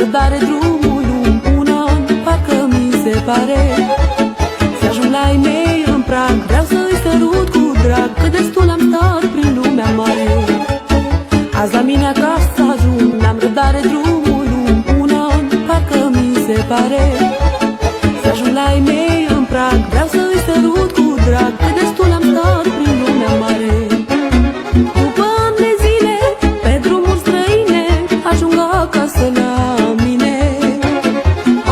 răbdare drumul un an, parcă mi se pare. Să ajung la ei mei în prag, vreau să-i sărut cu drag, că destul am stat prin lumea mare. Azi la mine acasă ajung, n-am răbdare drumul un an, parcă mi se pare. Să ajung la ei mei în prag, vreau să-i sărut cu drag, că destul am stat prin lumea mare. După ani de zile, pe drumuri străine, ajung acasă la mine.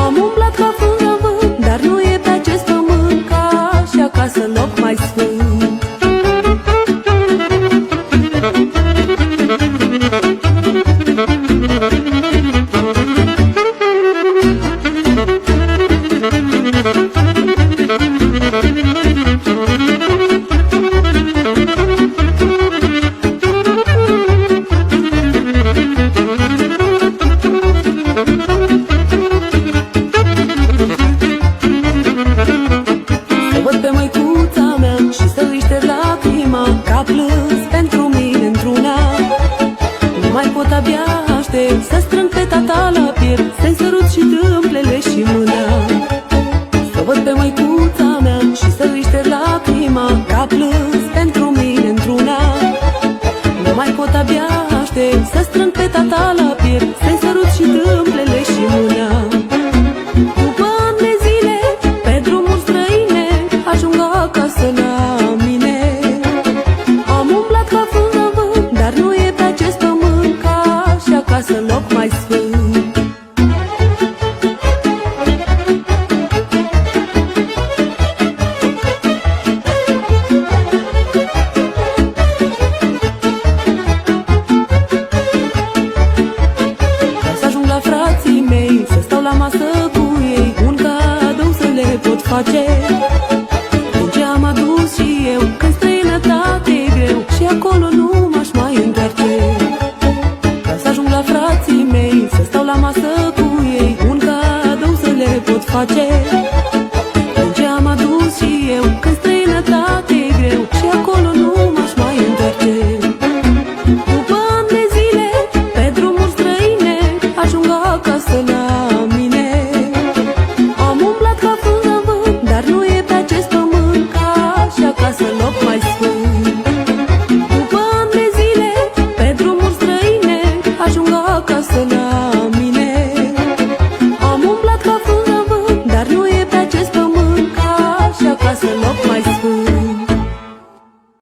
Am umblat ca frunză în vânt, dar nu e pe acest pământ ca și acasă loc mai sfânt. Că plâns pentru mine într-una. Nu mai pot abia aștept să strâng pe tata la piept, să-i sărut și tâmplele și mâna. Să văd pe măicuța mea și să-i șterg lacrima, că plâns pentru mine într-una. Nu mai pot abia aștept să strâng pe tata la piept, să-i sărut și tâmplele și mâna. După ani de zile, pe drumuri străine, ajung acasă la mine. Dar nu e pe acest pământ ca și acasă loc mai sfânt. Vreau să ajung la frații mei, să stau la masă cu ei, un cadou să le pot face. Din ce am adus și eu, când străinătate e greu și acolo nu m-aș mai întoarce. Vreau să ajung la frații mei, să stau la masă cu ei, un cadou să le pot face. Din ce am adus și eu, când străinătate e greu și acolo nu m-aș mai întoarce. După ani de zile, pe drumuri străine, ajung acasă la mine. Am umblat ca frunză în vânt, dar nu e pe acest pământ ca și acasă loc mai sfânt. După ani de zile, pe drumuri străine, ajung acasă la mine. Am umblat ca frunză în vânt, dar nu e pe acest pământ ca și acasă loc mai sfânt.